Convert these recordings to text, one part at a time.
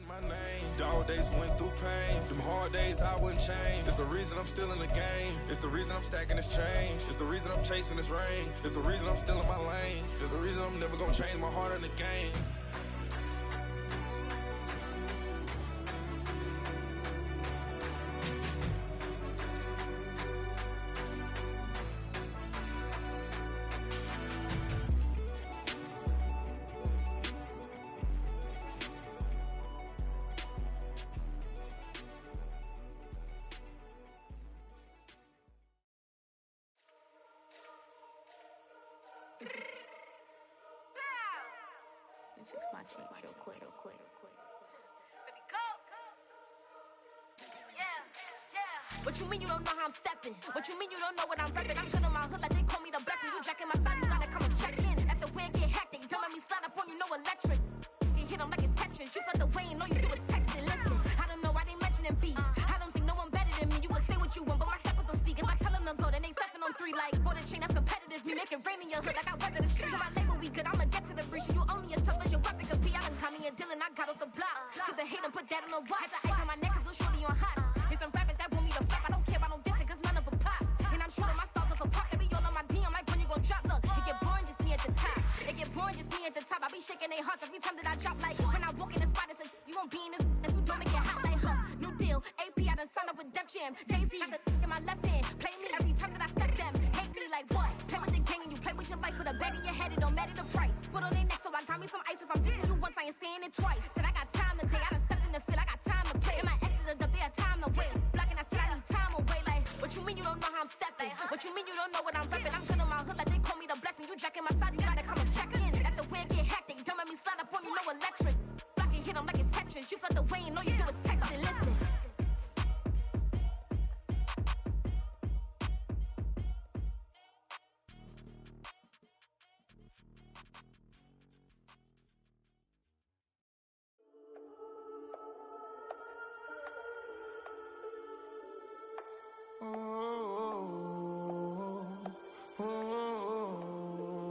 My name, dog days went through pain. Them hard days I wouldn't change. It's the reason I'm still in the game. It's the reason I'm stacking this change. It's the reason I'm chasing this rain. It's the reason I'm still in my lane. It's the reason I'm never gonna change my heart in the game. Fix my cheek real quick. Baby, go. Yeah. What you mean you don't know how I'm stepping? What you mean you don't know what I'm repping? I'm good in my hood like they call me the blessing. You jacking my side, you gotta come and check in. That's the way it get hectic. Don't let me slide up on you, no electric. You hit them like it's Tetris. You felt the way and know you do it texting. Listen, I don't know why they mentioning beef. I don't think no one better than me. You would say what you want, but my steppers don't speak. If I tell them to go, then they stepping on 3 like bought a chain that's competitive. Me make it rain in your hood like I weather the street. So my label we good, I'ma get to the breach. You only as tough as your weapon could be. I done Connie and Dylan, I got off the block. Cause they hate and put that on the watch. The ice on my neck is little shorty on hot. It's some rappers that want me to flop. I don't care about no dissing cause none of them pop. And I'm shooting my stars off a pop. They be all on my DM like when you gon' drop. Look, it get boring just me at the top. It get boring just me at the top. I be shaking their hearts every time that I drop. Like when I walk in the spot, it's you won't be in this if you don't make it hot like her. New deal, AP, I done signed up with Def Jam. Jay-Z got the in my left hand. Play me every time that I step them. Hate me like what? Play with the gang and you play with your life. With a bag in your head, it don't matter the price. Foot on their neck, so I got me some ice. If I'm dissing you once, I ain't saying it twice. Said I got time today, I done stepped in the field, I got time to play. And my exes are up, they had time to wait. Blocking, I said I need time away. Like, what you mean you don't know how I'm stepping? What you mean you don't know what I'm repping? I'm good in my hood like they call me the blessing. You jacking my side, you gotta come and check in. That's the way it get hectic. Don't let me slide up on you, no electric. Blocking, hit them like it's Tetris. You felt the way and know you do it texting. Listen.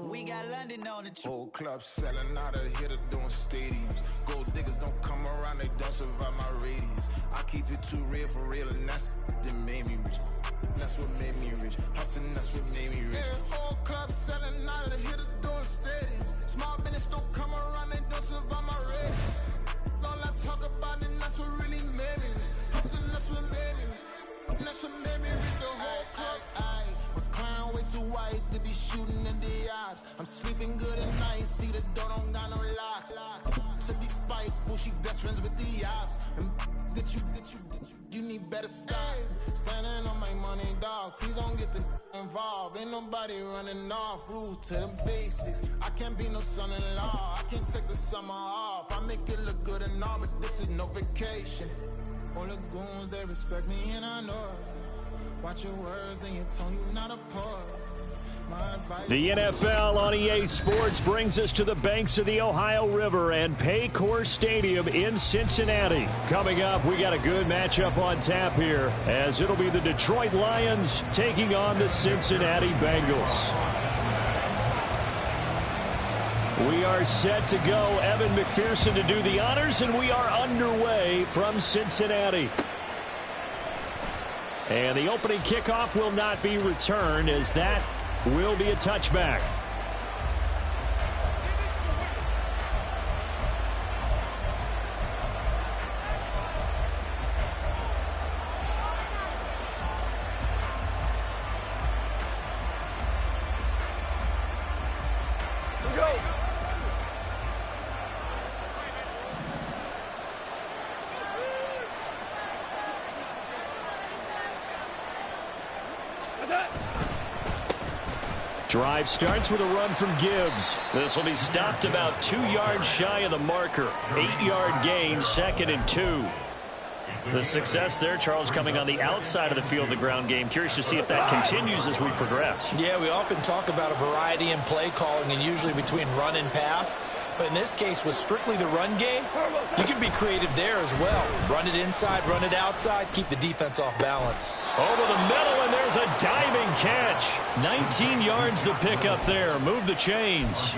We got London on the trip. Whole club selling out of hitter doing stadiums. Gold diggers don't come around, they don't survive my radius. I keep it too real for real, and that's that made me rich. That's what made me rich. Hustling, that's what made me rich. Yeah, whole club selling out of the hitters doing stadiums. Small business don't come around, they don't survive my radius. All I talk about, and that's what really made me rich. Hustling, that's what made me rich. And that's what made me rich. The whole club. Recline way too wide to be shooting in the eyes. I'm sleeping good at night, see the door don't got no locks. To be spiteful, she best friends with the ops. And you need better stops. Standing on my money, dog. Please don't get the involved. Ain't nobody running off. Rules to the basics. I can't be no son-in-law. I can't take the summer off. I make it look good and all, but this is no vacation. All the goons, they respect me and I know it. Watch your words and your tone, you not a poet. The NFL on EA Sports brings us to the banks of the Ohio River and Paycor Stadium in Cincinnati. Coming up, we got a good matchup on tap here, as it'll be the Detroit Lions taking on the Cincinnati Bengals. We are set to go. Evan McPherson to do the honors, and we are underway from Cincinnati. And the opening kickoff will not be returned, as that will be a touchback. Drive starts with a run from Gibbs. This will be stopped about 2 yards shy of the marker. 8-yard gain, 2nd and 2. The success there, Charles, coming on the outside of the field, the ground game. Curious to see if that continues as we progress. Yeah, we often talk about a variety in play calling, and usually between run and pass. But in this case, with strictly the run game, you can be creative there as well. Run it inside, run it outside, keep the defense off balance. Over the middle, and there's a diving catch. 19 yards to pick up there. Move the chains.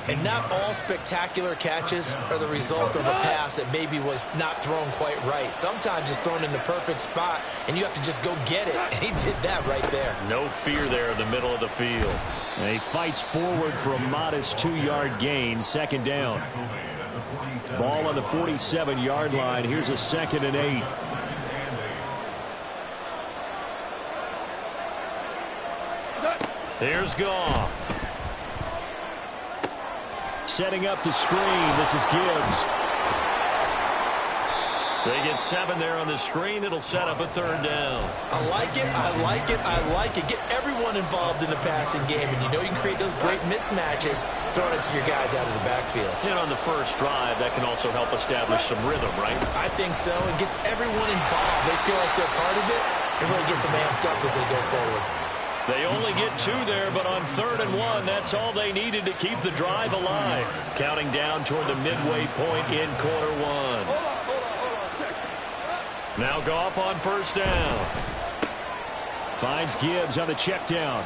And not all spectacular catches are the result of a pass that maybe was not thrown quite right. Sometimes it's thrown in the perfect spot, and you have to just go get it. And he did that right there. No fear there in the middle of the field. And he fights forward for a modest 2-yard gain, second down. Ball on the 47-yard line. Here's a 2nd and 8. Here's Goff. Setting up the screen. This is Gibbs. They get 7 there on the screen. It'll set up a 3rd down. I like it. I like it. I like it. Get everyone involved in the passing game. And you know you can create those great mismatches throwing it to your guys out of the backfield. And on the first drive, that can also help establish some rhythm, right? I think so. It gets everyone involved. They feel like they're part of it. It really gets them amped up as they go forward. They only get 2 there, but on 3rd and 1, that's all they needed to keep the drive alive. Counting down toward the midway point in quarter 1. Now Goff on 1st down. Finds Gibbs on the check down.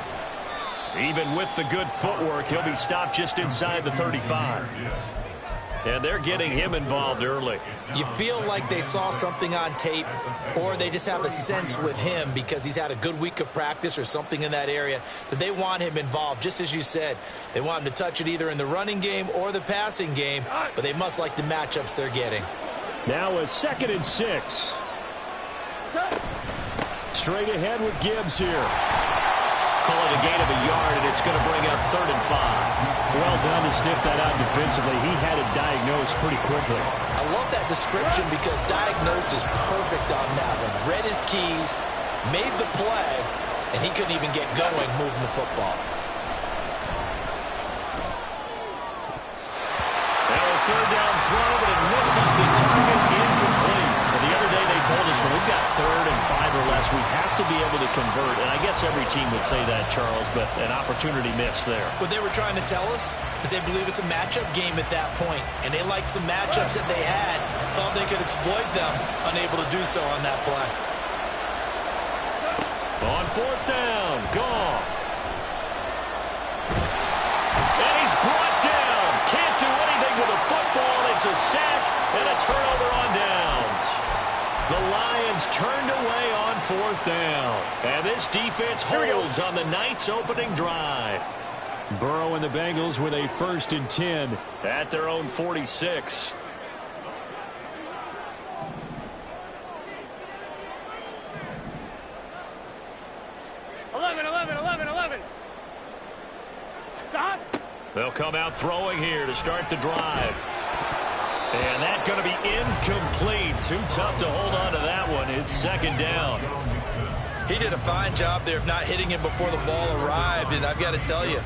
Even with the good footwork, he'll be stopped just inside the 35. And they're getting him involved early. You feel like they saw something on tape, or they just have a sense with him because he's had a good week of practice or something in that area that they want him involved. Just as you said, they want him to touch it either in the running game or the passing game, but they must like the matchups they're getting. Now a 2nd and 6. Straight ahead with Gibbs here. Call it a gain of a yard, and it's going to bring up 3rd and 5. Well done to sniff that out defensively. He had it diagnosed pretty quickly. I love that description because diagnosed is perfect on that one. Read his keys, made the play, and he couldn't even get going moving the football. Now a 3rd down throw, but it misses the target, incomplete. But the other day they told us when we've got 3rd and 5 or less, we have to be able to convert. And I guess every team would say that, Charles, but an opportunity missed there. What they were trying to tell us is they believe it's a matchup game at that point, and they liked some matchups that they had, thought they could exploit them, unable to do so on that play. On 4th down, Goff. And he's brought down. Can't do anything with a football. It's a sack and a turnover on downs. The Lions turned away on 4th down. And this defense holds on the Knights' opening drive. Burrow and the Bengals with a 1st and 10 at their own 46. They'll come out throwing here to start the drive. And that's going to be incomplete. Too tough to hold on to that one. It's 2nd down. He did a fine job there of not hitting him before the ball arrived. And I've got to tell you,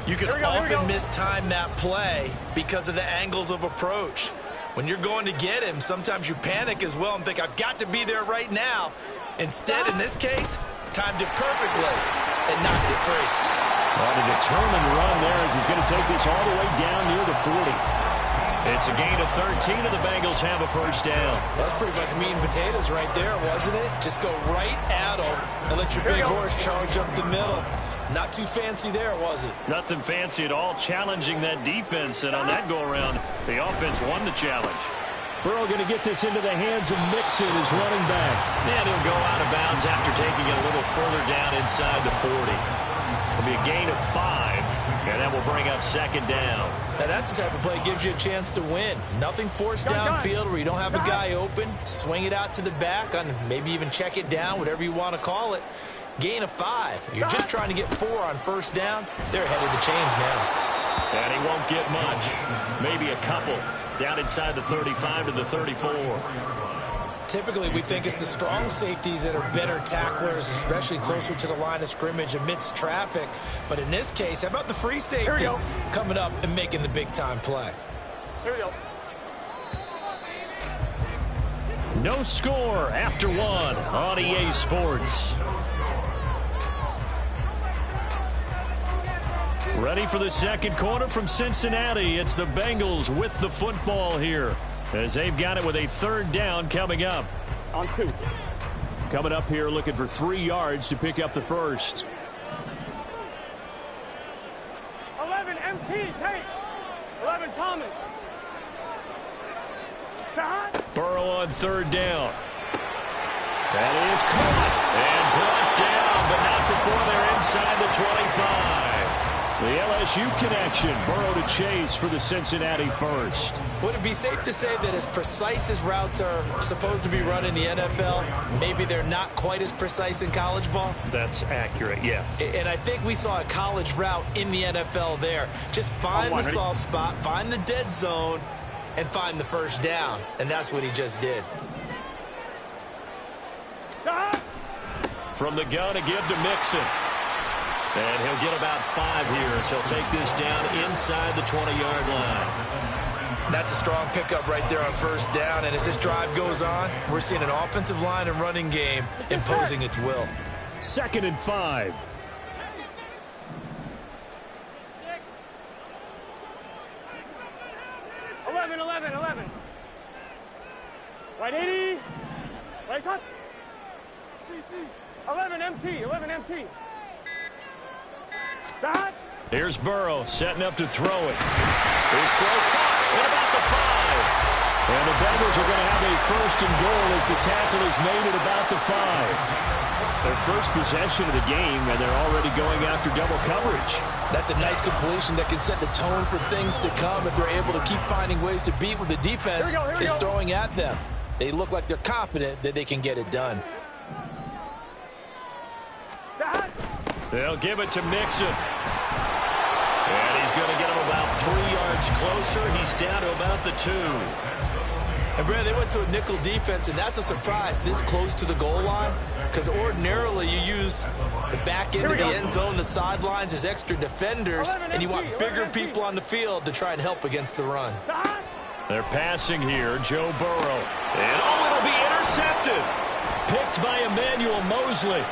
you can often mistime that play because of the angles of approach. When you're going to get him, sometimes you panic as well and think, I've got to be there right now. Instead, in this case, timed it perfectly and knocked it free. On a determined run there as he's going to take this all the way down near the 40. It's a gain of 13, and the Bengals have a 1st down. That's pretty much meat and potatoes right there, wasn't it? Just go right at him and let your big horse charge up the middle. Not too fancy there, was it? Nothing fancy at all, challenging that defense, and on that go-around, the offense won the challenge. Burrow going to get this into the hands of Mixon, his running back. And he'll go out of bounds after taking it a little further down inside the 40. It'll be a gain of 5, and that will bring up 2nd down. Now that's the type of play that gives you a chance to win. Nothing forced downfield where you don't have a guy open. Swing it out to the back, on maybe even check it down, whatever you want to call it. Gain of 5. You're just trying to get 4 on 1st down. They're ahead of the chains now. And he won't get much. Maybe a couple. Down inside the 35 to the 34. Typically, we think it's the strong safeties that are better tacklers, especially closer to the line of scrimmage amidst traffic. But in this case, how about the free safety coming up and making the big-time play? Here we go. No score after 1 on EA Sports. Ready for the 2nd quarter from Cincinnati. It's the Bengals with the football here, as they've got it with a 3rd down coming up. On 2. Coming up here looking for 3 yards to pick up the 1st. 11, MT, take. Burrow on third down. That is caught and brought down, but not before they're inside the 25. The LSU connection, Burrow to Chase for the Cincinnati first. Would it be safe to say that as precise as routes are supposed to be run in the NFL, maybe they're not quite as precise in college ball? That's accurate, yeah. And I think we saw a college route in the NFL there. Just find the soft spot, find the dead zone, and find the first down. And that's what he just did. From the gun to give to Mixon. And he'll get about 5 here as he'll take this down inside the 20-yard line. That's a strong pickup right there on first down. And as this drive goes on, we're seeing an offensive line and running game imposing its will. 2nd and 5. Right 80. Right shot. 11 MT. Shot. Here's Burrow setting up to throw it. His throw caught at about the 5. And the Bengals are going to have a 1st and goal as the tackle is made at about the 5. Their first possession of the game, and they're already going after double coverage. That's a nice completion that can set the tone for things to come if they're able to keep finding ways to beat what the defense is throwing at them. They look like they're confident that they can get it done. They'll give it to Mixon. And he's going to get him about 3 yards closer. He's down to about the 2. And, Brad, they went to a nickel defense, and that's a surprise this close to the goal line, because ordinarily you use the back end of the end zone, the sidelines as extra defenders, and you want bigger people on the field to try and help against the run. They're passing here, Joe Burrow. And, it'll be intercepted. Picked by Emmanuel Mosley.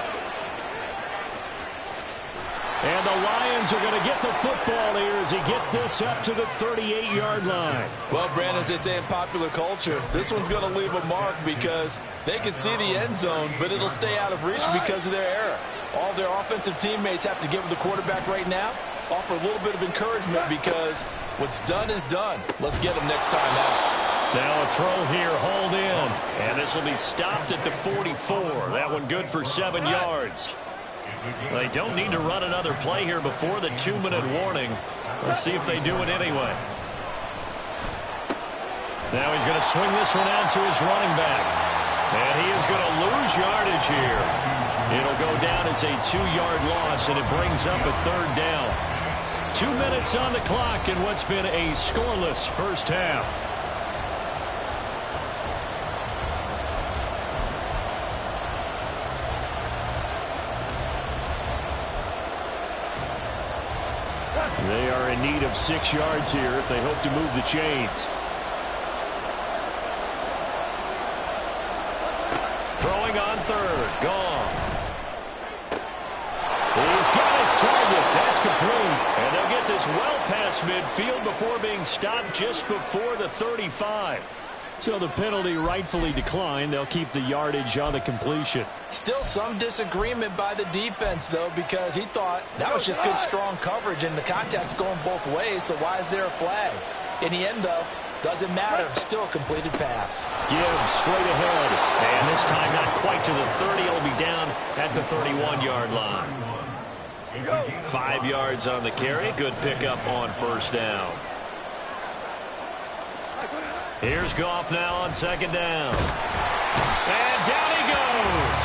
And the Lions are going to get the football here as he gets this up to the 38-yard line. Well, Brandon, as they say in popular culture, this one's going to leave a mark because they can see the end zone, but it'll stay out of reach because of their error. All their offensive teammates have to get with the quarterback right now, offer a little bit of encouragement because what's done is done. Let's get them next time out. Now a throw here, hold in. And this will be stopped at the 44. That one good for 7 yards. They don't need to run another play here before the 2-minute warning. Let's see if they do it anyway. Now he's going to swing this one out to his running back. And he is going to lose yardage here. It'll go down as a 2-yard loss, and it brings up a 3rd down. 2 minutes on the clock in what's been a scoreless first half. They are in need of 6 yards here if they hope to move the chains. Throwing on 3rd. Goff. He's got his target. That's complete. And they'll get this well past midfield before being stopped just before the 35. So the penalty rightfully declined. They'll keep the yardage on the completion. Still some disagreement by the defense, though, because he thought that was just good, strong coverage, and the contact's going both ways, so why is there a flag? In the end, though, doesn't matter. Still a completed pass. Gibbs straight ahead. And this time not quite to the 30. It'll be down at the 31-yard line. 5 yards on the carry. Good pickup on 1st down. Here's Goff now on 2nd down. And down he goes.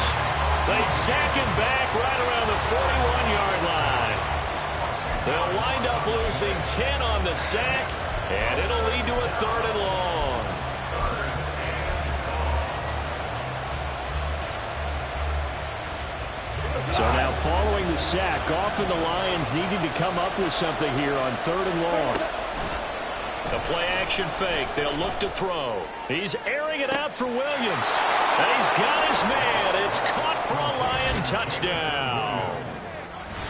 They sack him back right around the 41-yard line. They'll wind up losing 10 on the sack, and it'll lead to a 3rd and long. So now following the sack, Goff and the Lions needed to come up with something here on 3rd and long. The play-action fake. They'll look to throw. He's airing it out for Williams. And he's got his man. It's caught for a Lion touchdown.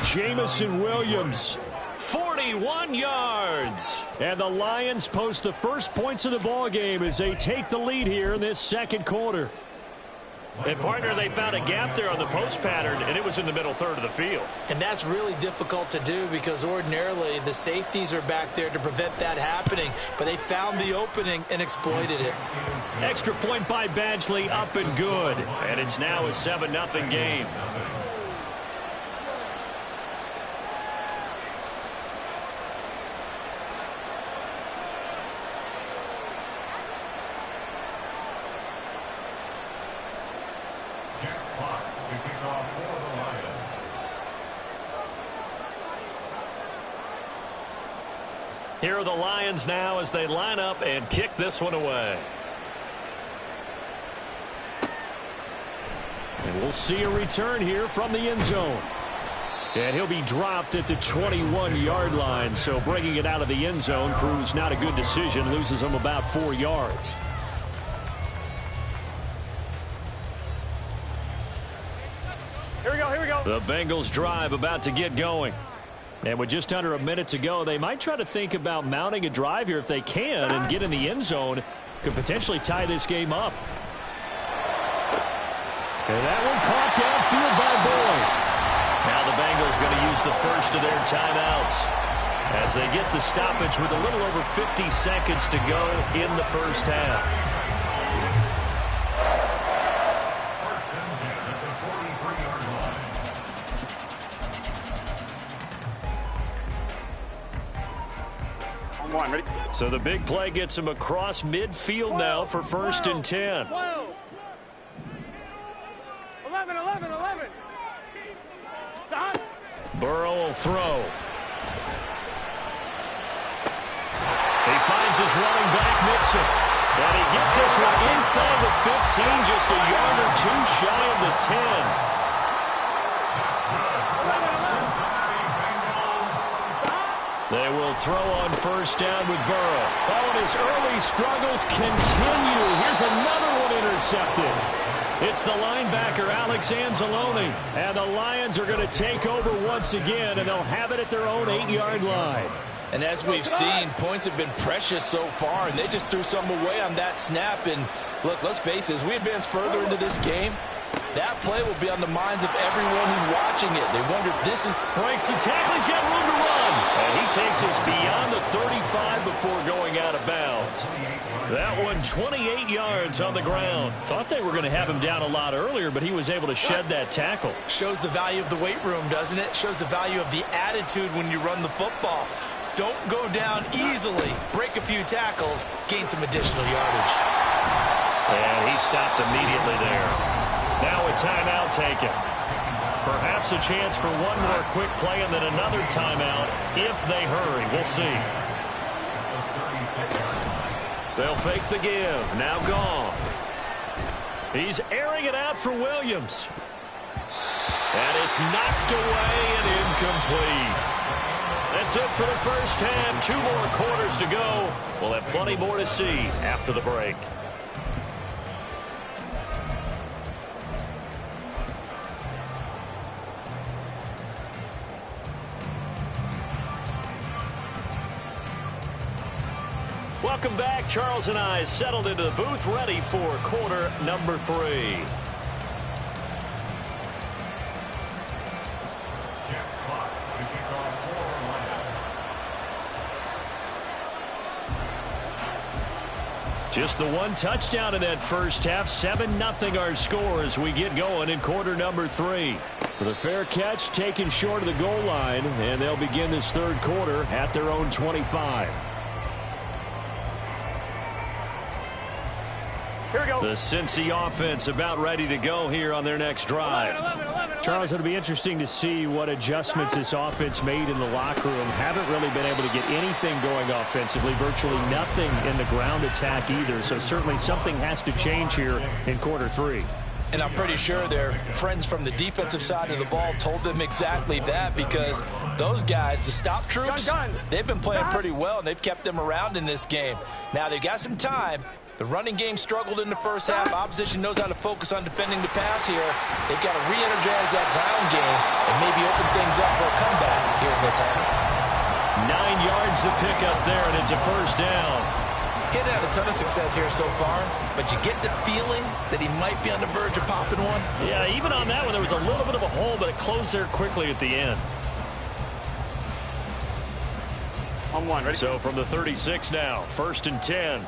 Jamison Williams, 41 yards. And the Lions post the first points of the ballgame as they take the lead here in this 2nd quarter. And, partner, they found a gap there on the post pattern, and it was in the middle third of the field. And that's really difficult to do because ordinarily the safeties are back there to prevent that happening. But they found the opening and exploited it. Extra point by Badgley, up and good. And it's now a 7-0 game. Here are the Lions now as they line up and kick this one away. And we'll see a return here from the end zone. And he'll be dropped at the 21-yard line, so bringing it out of the end zone proves not a good decision, loses him about 4 yards. Here we go, here we go. The Bengals drive about to get going. And with just under a minute to go, they might try to think about mounting a drive here if they can and get in the end zone. Could potentially tie this game up. And that one caught downfield by Boyd. Now the Bengals going to use the first of their timeouts as they get the stoppage with a little over 50 seconds to go in the first half. So the big play gets him across midfield now for 1st and 10. 12. 11. Stop. Burrow will throw. He finds his running back, Mixon. And he gets this one inside the 15, just a yard or two shy of the 10. They will throw on 1st down with Burrow. Oh, and his early struggles continue. Here's another one intercepted. It's the linebacker, Alex Anzalone. And the Lions are going to take over once again, and they'll have it at their own 8-yard line. And as we've seen, points have been precious so far, and they just threw some away on that snap. And look, let's face it, as we advance further into this game, that play will be on the minds of everyone who's watching it. They wonder if this is... Breaks the tackle. He's got room to run. And he takes us beyond the 35 before going out of bounds. That one, 28 yards on the ground. Thought they were going to have him down a lot earlier, but he was able to shed that tackle. Shows the value of the weight room, doesn't it? Shows the value of the attitude when you run the football. Don't go down easily. Break a few tackles. Gain some additional yardage. And he stopped immediately there. Now a timeout taken. Perhaps a chance for one more quick play and then another timeout if they hurry. We'll see. They'll fake the give. Now Goff. He's airing it out for Williams. And it's knocked away and incomplete. That's it for the first half. 2 more quarters to go. We'll have plenty more to see after the break. Welcome back. Charles and I settled into the booth, ready for quarter number 3. Just the one touchdown in that first half. 7-0 our score as we get going in quarter number 3. With a fair catch taken short of the goal line, and they'll begin this third quarter at their own 25. Here we go. The Cincy offense about ready to go here on their next drive. 11. Charles, it'll be interesting to see what adjustments this offense made in the locker room. Haven't really been able to get anything going offensively. Virtually nothing in the ground attack either. So certainly something has to change here in quarter 3. And I'm pretty sure their friends from the defensive side of the ball told them exactly that, because those guys, the stop troops, they've been playing pretty well, and they've kept them around in this game. Now, they've got some time. The running game struggled in the first half. Opposition knows how to focus on defending the pass here. They've got to re-energize that ground game and maybe open things up for a comeback here in this half. 9 yards to pick up there, and it's a first down. Hit hasn't had a ton of success here so far, but you get the feeling that he might be on the verge of popping one. Yeah, even on that one, there was a little bit of a hole, but it closed there quickly at the end. On one, ready? So from the 36 now, 1st and 10.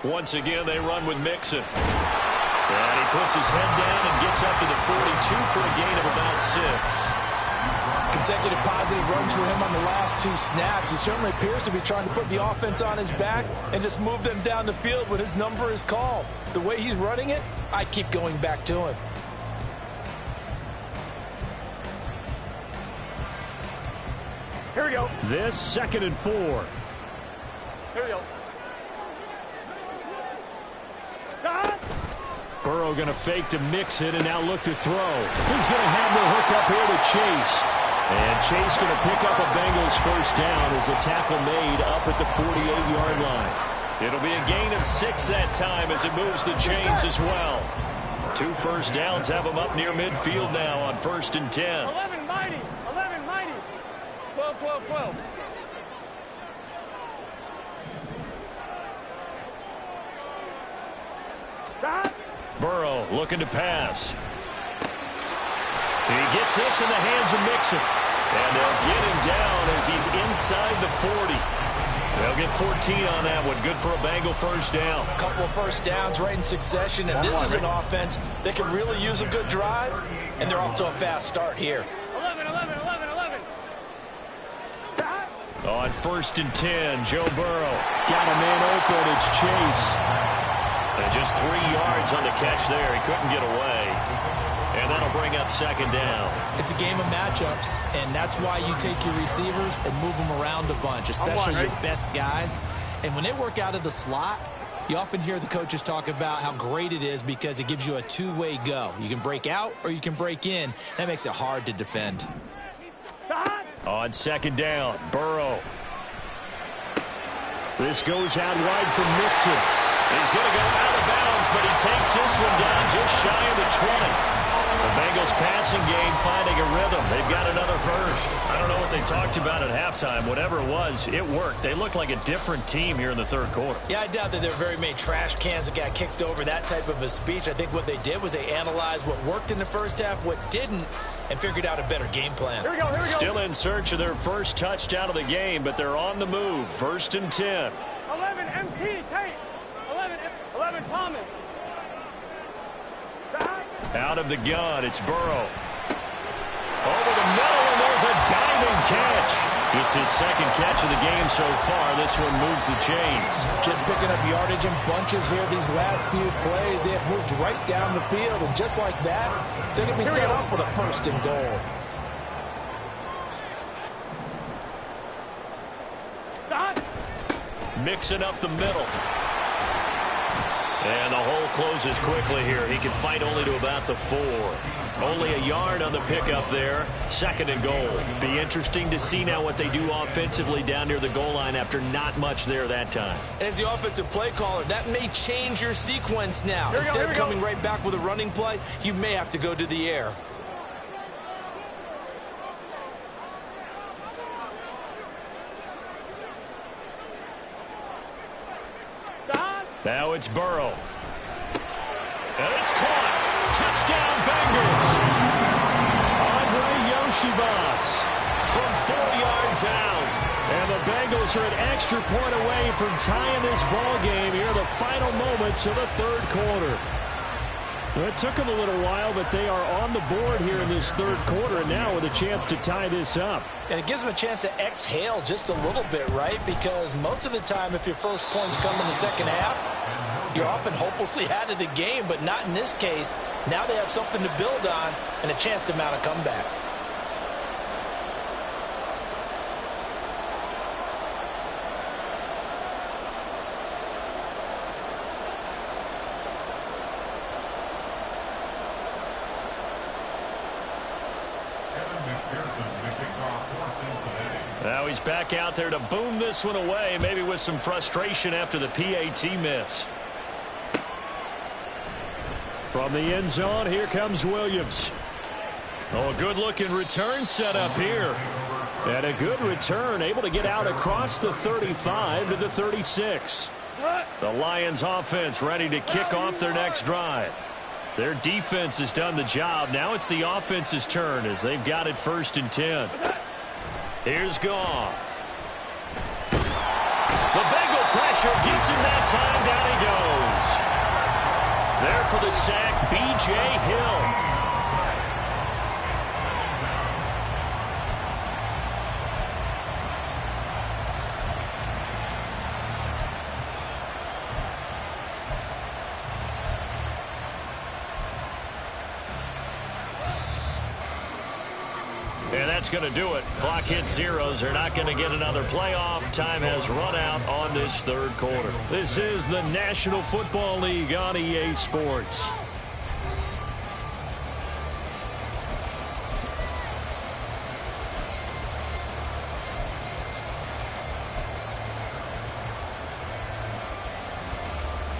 Once again, they run with Mixon. And he puts his head down and gets up to the 42 for a gain of about 6. Consecutive positive runs for him on the last 2 snaps. He certainly appears to be trying to put the offense on his back and just move them down the field when his number is called. The way he's running it, I keep going back to him. Here we go. This 2nd and 4. Here we go. Burrow going to fake to Mixon and now look to throw. He's going to have the hook up here to Chase. And Chase going to pick up a Bengals 1st down as the tackle made up at the 48-yard line. It'll be a gain of 6 that time as it moves the chains as well. 2 first downs have them up near midfield now on 1st and 10. 11 mighty. 11 mighty. 12, 12, 12. Stop. Burrow looking to pass. He gets this in the hands of Mixon. And they'll get him down as he's inside the 40. They'll get 14 on that one. Good for a Bengal 1st down. A couple of 1st downs right in succession, and this is an offense that can really use a good drive, and they're off to a fast start here. 11, 11, 11, 11. Stop. On 1st and 10, Joe Burrow got a man open. It's Chase. And just 3 yards on the catch there. He couldn't get away. And that'll bring up 2nd down. It's a game of matchups, and that's why you take your receivers and move them around a bunch, especially your best guys. And when they work out of the slot, you often hear the coaches talk about how great it is because it gives you a 2-way go. You can break out or you can break in. That makes it hard to defend. Stop. On 2nd down, Burrow. This goes out wide for Mixon. He's going to go out of bounds, but he takes this one down just shy of the 20. The Bengals passing game finding a rhythm. They've got another 1st. I don't know what they talked about at halftime. Whatever it was, it worked. They look like a different team here in the 3rd quarter. Yeah, I doubt that there are very many trash cans that got kicked over, that type of a speech. I think what they did was they analyzed what worked in the 1st half, what didn't, and figured out a better game plan. Here we go, here we go. Still in search of their 1st touchdown of the game, but they're on the move. 1st and 10. 11 MT, Tate. 11 Thomas. Stop. Out of the gun, it's Burrow. Over the middle, and there's a diving catch. Just his 2nd catch of the game so far. This one moves the chains. Just picking up yardage in bunches here these last few plays. They have moved right down the field, and just like that, they're going to be set up with a 1st and goal. Stop. Mixing up the middle. And the hole closes quickly here. He can fight only to about the 4. Only a yard on the pickup there. 2nd and goal. Be interesting to see now what they do offensively down near the goal line after not much there that time. As the offensive play caller, that may change your sequence now. Instead of coming right back with a running play, you may have to go to the air. Now it's Burrow. And it's caught. Touchdown Bengals. Andre Yoshibas from 4 yards out. And the Bengals are an extra point away from tying this ball game here in the final moments of the 3rd quarter. Well, it took them a little while, but they are on the board here in this 3rd quarter, and now with a chance to tie this up. And it gives them a chance to exhale just a little bit, right? Because most of the time, if your first points come in the 2nd half, you're often hopelessly out of the game, but not in this case. Now they have something to build on and a chance to mount a comeback. Now he's back out there to boom this one away, maybe with some frustration after the PAT miss. From the end zone, here comes Williams. Oh, a good-looking return set up here. And a good return, able to get out across the 35 to the 36. The Lions offense ready to kick off their next drive. Their defense has done the job. Now it's the offense's turn as they've got it 1st and 10. Here's Goff. The Bengal pressure gets him that time. Down he goes. There for the sack, B.J. Hill. And that's going to do it. Clock hits zeros. They're not going to get another playoff. Time has run out on this 3rd quarter. This is the National Football League on EA Sports.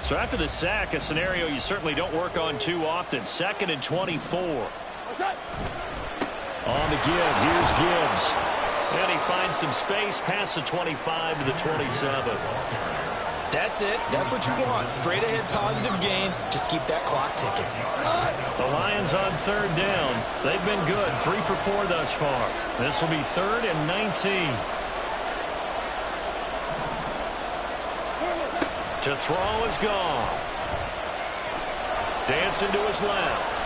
So after the sack, a scenario you certainly don't work on too often. 2nd and 24. On the give, here's Gibbs. And he finds some space past the 25 to the 27. That's it. That's what you want. Straight ahead positive gain. Just keep that clock ticking. The Lions on 3rd down. They've been good. 3 for 4 thus far. This will be 3rd and 19. To throw is Goff. Dancing to his left.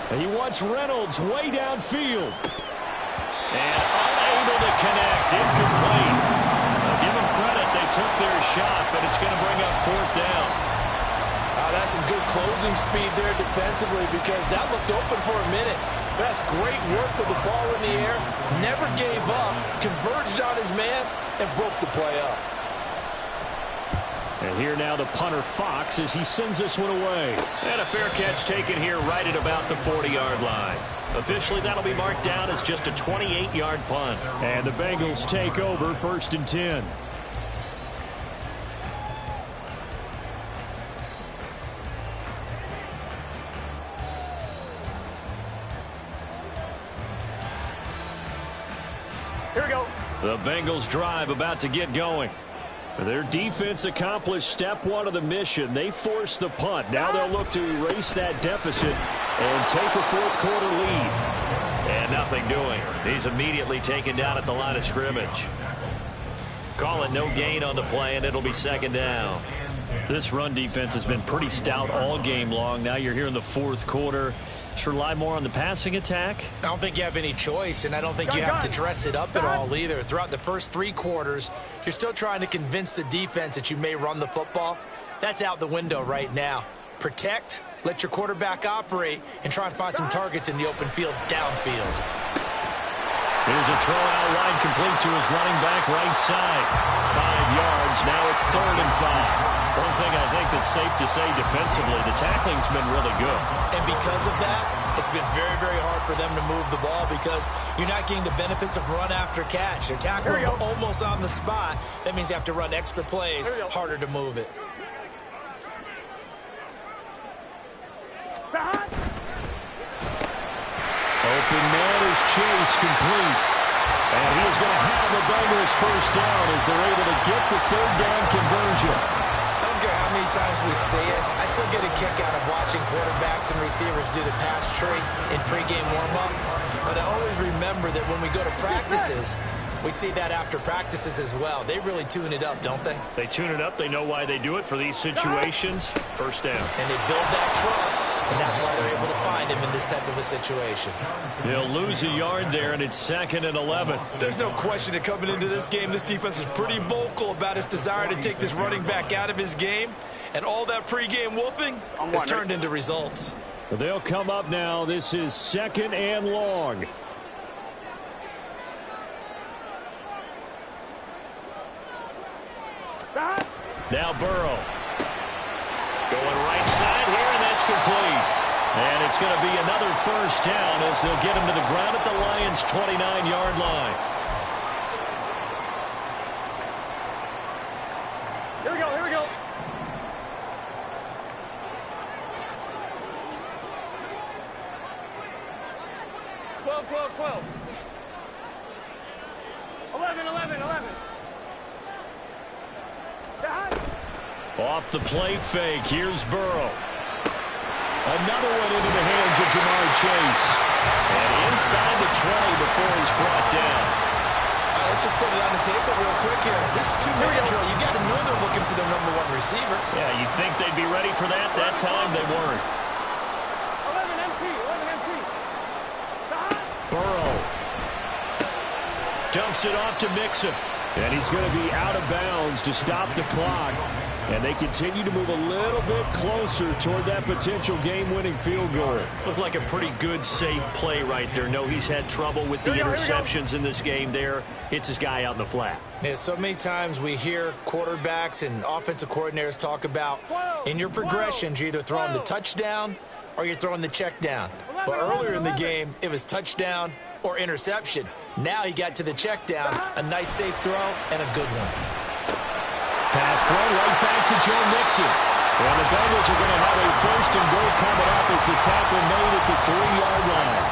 And he wants Reynolds way downfield. And unable to connect. Incomplete. Now give them credit. They took their shot, but it's going to bring up 4th down. That's some good closing speed there defensively because that looked open for a minute. That's great work with the ball in the air. Never gave up. Converged on his man and broke the play up. And here now the punter Fox as he sends this one away. And a fair catch taken here right at about the 40-yard line. Officially that'll be marked down as just a 28-yard punt. And the Bengals take over 1st and 10. Here we go. The Bengals drive about to get going. Their defense accomplished step 1 of the mission. They forced the punt. Now they'll look to erase that deficit and take a 4th quarter lead. And nothing doing. He's immediately taken down at the line of scrimmage. Call it no gain on the play, and it'll be 2nd down. This run defense has been pretty stout all game long. Now you're here in the 4th quarter. Just rely more on the passing attack? I don't think you have any choice, and I don't think you have to dress it up at all either. Throughout the first 3 quarters, you're still trying to convince the defense that you may run the football. That's out the window right now. Protect, let your quarterback operate, and try and find some targets in the open field downfield. Here's a throw out wide complete to his running back right side. 5 yards. Now it's 3rd and 5. One thing I think that's safe to say defensively, the tackling's been really good. And because of that, it's been very, very hard for them to move the ball because you're not getting the benefits of run after catch. They're tackling almost on the spot. That means you have to run extra plays, harder to move it. Open man is Chase, complete. And he is going to have the Bengals 1st down as they're able to get the 3rd down conversion. I don't care how many times we see it. I still get a kick out of watching quarterbacks and receivers do the pass tree in pregame warm-up. But I always remember that when we go to practices, we see that after practices as well. They really tune it up, don't they? They tune it up. They know why they do it for these situations. 1st down. And they build that trust, and that's why they're able to find him in this type of a situation. They'll lose a yard there, and it's 2nd and 11. There's no question that coming into this game, this defense is pretty vocal about its desire to take this running back out of his game. And all that pregame wolfing has turned into results. They'll come up now. This is 2nd and long. Now Burrow. Going right side here, and that's complete. And it's going to be another 1st down as they'll get him to the ground at the Lions' 29-yard line. Here we go, here we go. 12. 11, 11, 11. Off the play fake, here's Burrow. Another one into the hands of Jamar Chase. And inside the 20 before he's brought down. Let's just put it on the table real quick here. This is two-minute drill. You got to know they're looking for their #1 receiver. Yeah, you think they'd be ready for that? That time they weren't. 11 MP, 11 MP. Burrow dumps it off to Mixon. And he's going to be out of bounds to stop the clock. And they continue to move a little bit closer toward that potential game-winning field goal. Looked like a pretty good, safe play right there. No, he's had trouble with the interceptions in this game there. Hits his guy out in the flat. Yeah, so many times we hear quarterbacks and offensive coordinators talk about in your progressions, you're either throwing the touchdown or you're throwing the check down. But earlier in the game, it was touchdown or interception. Now he got to the check down, a nice safe throw, and a good one. Pass throw right back to Joe Mixon. And the Bengals are going to have a 1st and goal coming up as the tackle made at the 3-yard line.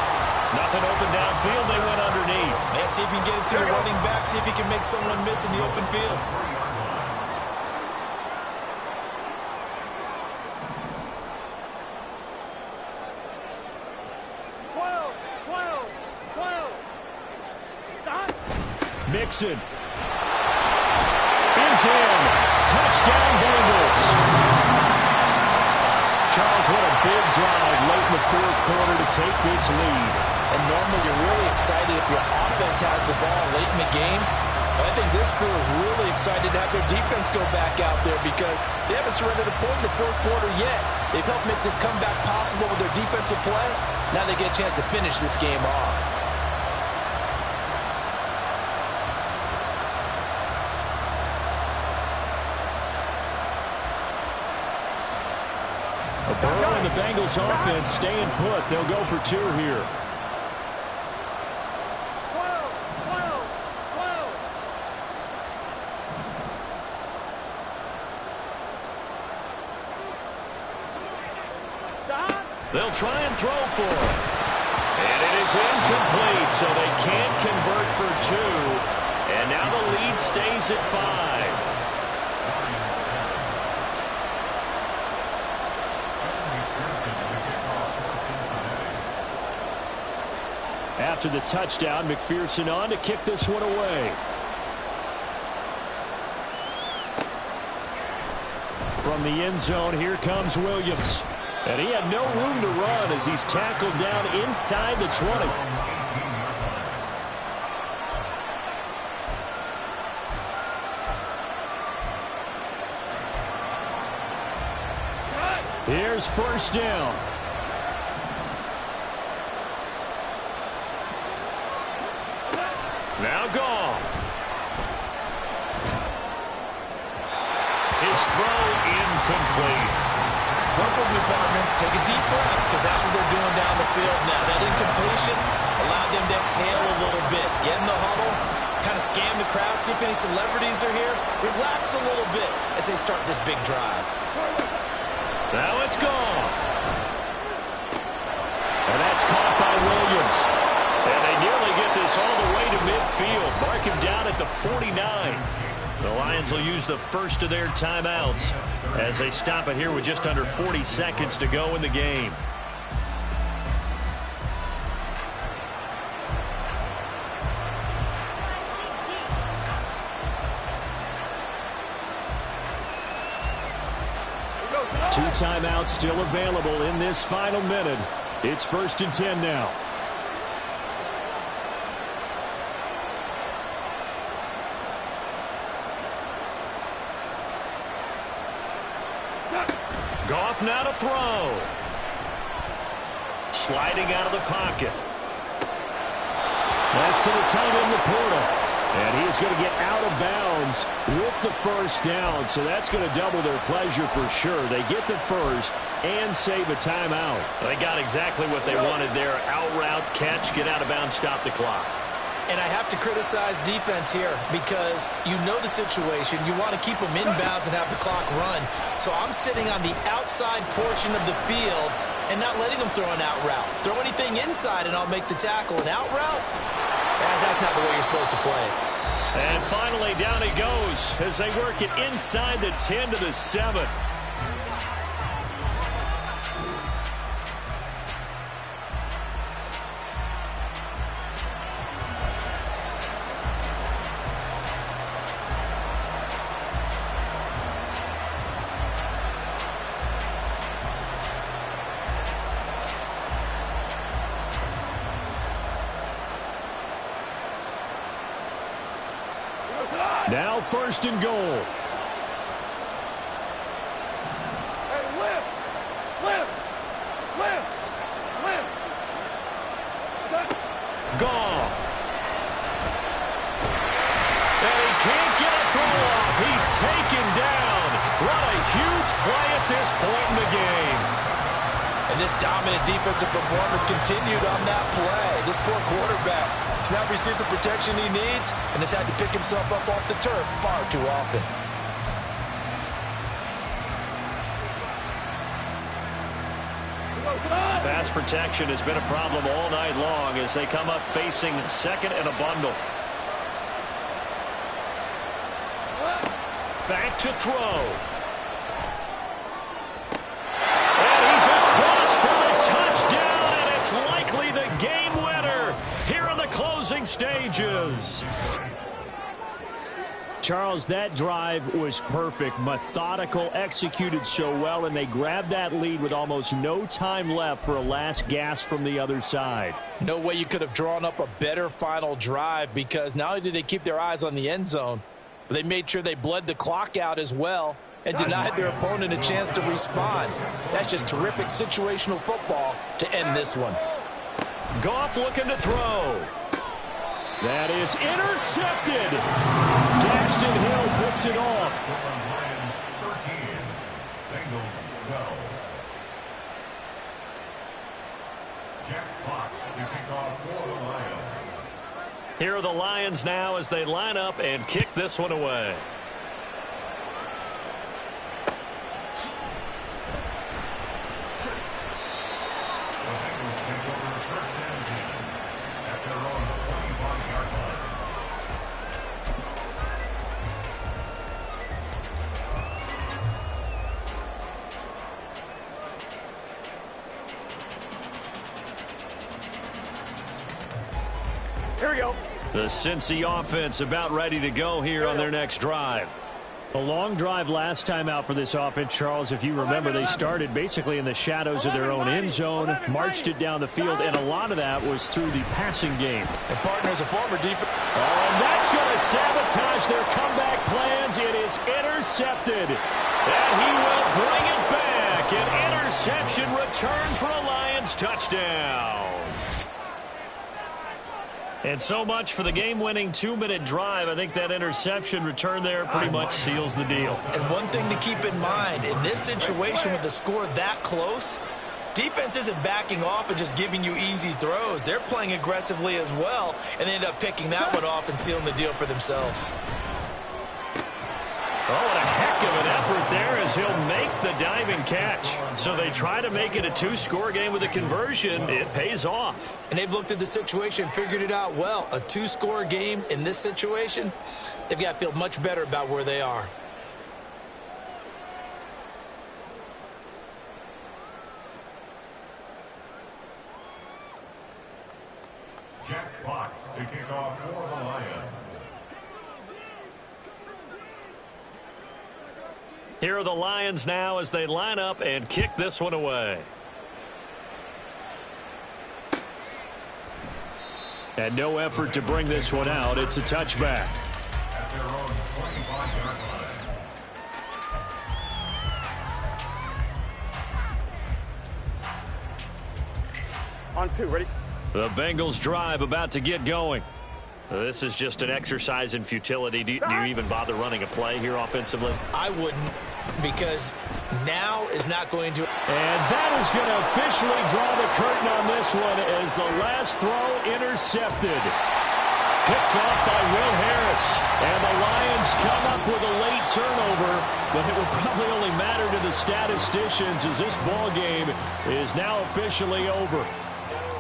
Nothing open downfield, they went underneath. Yeah, see if you can get it to the running back, see if he can make someone miss in the open field. Mixon is in. Touchdown, Bengals. Charles, what a big drive late in the 4th quarter to take this lead. And normally you're really excited if your offense has the ball late in the game. But I think this crew is really excited to have their defense go back out there because they haven't surrendered a point in the 4th quarter yet. They've helped make this comeback possible with their defensive play. Now they get a chance to finish this game off. Burrow and the Bengals offense staying put. They'll go for 2 here. 12. They'll try and throw for it. And it is incomplete, so they can't convert for 2. And now the lead stays at 5. After the touchdown, McPherson on to kick this one away. From the end zone, here comes Williams. And he had no room to run as he's tackled down inside the 20. Here's 1st down. Now Goff. His throw incomplete. Football department, take a deep breath because that's what they're doing down the field now. That incompletion allowed them to exhale a little bit. Get in the huddle, kind of scan the crowd, see if any celebrities are here. Relax a little bit as they start this big drive. Now it's Goff. And that's caught by Williams. And they nearly get this all the way to midfield. Mark him down at the 49. The Lions will use the first of their timeouts as they stop it here with just under 40 seconds to go in the game. Two timeouts still available in this final minute. It's 1st and 10 now. Goff now to throw. Sliding out of the pocket. That's to the tight end, Laporta. And he's going to get out of bounds with the 1st down. So that's going to double their pleasure for sure. They get the 1st and save a timeout. They got exactly what they wanted there. Out route, catch, get out of bounds, stop the clock. And I have to criticize defense here because you know the situation. You want to keep them inbounds and have the clock run. So I'm sitting on the outside portion of the field and not letting them throw an out route. Throw anything inside and I'll make the tackle. An out route? That's not the way you're supposed to play it. And finally, down he goes as they work it inside the 10 to the 7. Now 1st and goal. Hey, lift! Goff. And he can't get a throw off. He's taken down. What a huge play at this point in the game. And this dominant defensive performance continued on that play. This poor quarterback has not received the protection he needs and has had to pick himself up off the turf far too often. Pass protection has been a problem all night long as they come up facing 2nd and a bundle. Back to throw. And he's across for the touchdown, and it's likely the game winner here in the closing stages. Charles, that drive was perfect, methodical, executed so well, and they grabbed that lead with almost no time left for a last gasp from the other side. No way you could have drawn up a better final drive, because not only did they keep their eyes on the end zone, but they made sure they bled the clock out as well and denied their opponent a chance to respond. That's just terrific situational football to end this one. Goff looking to throw. That is intercepted. Daxton Hill picks it off. Lions 13, Bengals 12. Jack Fox to kick off for the Lions. Here are the Lions now as they line up and kick this one away. Here we go. The Cincy offense about ready to go here on their next drive. A long drive last time out for this offense, Charles. If you remember, they started basically in the shadows of their own end zone, marched it down the field, and a lot of that was through the passing game. And partners, a former defense. Oh, and that's going to sabotage their comeback plans. It is intercepted. And he will bring it back. An interception return for a Lions touchdown. And so much for the game-winning 2-minute drive. I think that interception return there pretty much seals the deal. And one thing to keep in mind, in this situation with the score that close, defense isn't backing off and just giving you easy throws. They're playing aggressively as well, and they end up picking that one off and sealing the deal for themselves. Oh, what a heck of an effort there as he'll make the diving catch. So they try to make it a 2-score game with a conversion. It pays off. And they've looked at the situation, figured it out well. A 2-score game in this situation, they've got to feel much better about where they are. Jack Fox to kick off for the Lions. Here are the Lions now as they line up and kick this one away. And no effort to bring this one out. It's a touchback. At their own 25-yard line. On 2, ready? The Bengals drive about to get going. This is just an exercise in futility. Do you even bother running a play here offensively? I wouldn't, because now is not going to. And that is going to officially draw the curtain on this one as the last throw intercepted. Picked off by Will Harris. And the Lions come up with a late turnover, but it will probably only matter to the statisticians as this ball game is now officially over.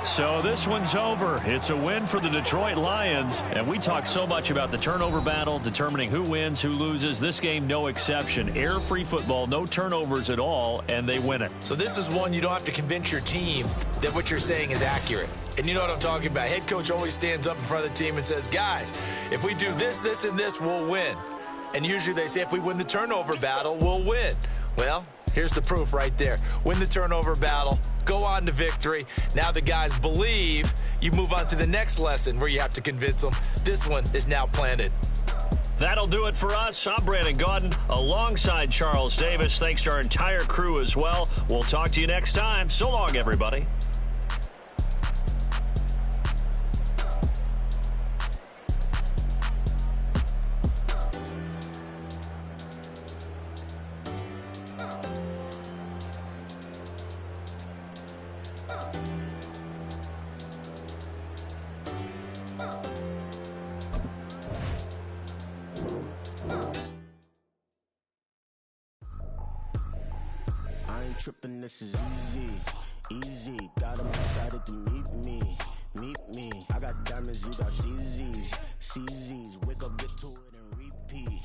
So this one's over. It's a win for the Detroit Lions. And we talk so much about the turnover battle, determining who wins, who loses. This game, no exception. Air-free football, no turnovers at all, and they win it. So this is one you don't have to convince your team that what you're saying is accurate. And you know what I'm talking about. Head coach always stands up in front of the team and says, guys, if we do this, this, and this, we'll win. And usually they say if we win the turnover battle, we'll win. Well, here's the proof right there. Win the turnover battle, go on to victory. Now the guys believe. You move on to the next lesson where you have to convince them. This one is now planted. That'll do it for us. I'm Brandon Gaudin alongside Charles Davis. Thanks to our entire crew as well. We'll talk to you next time. So long, everybody. Tripping, this is easy. Got them excited to meet me. I got diamonds, you got CZs. Wake up, get to it and repeat.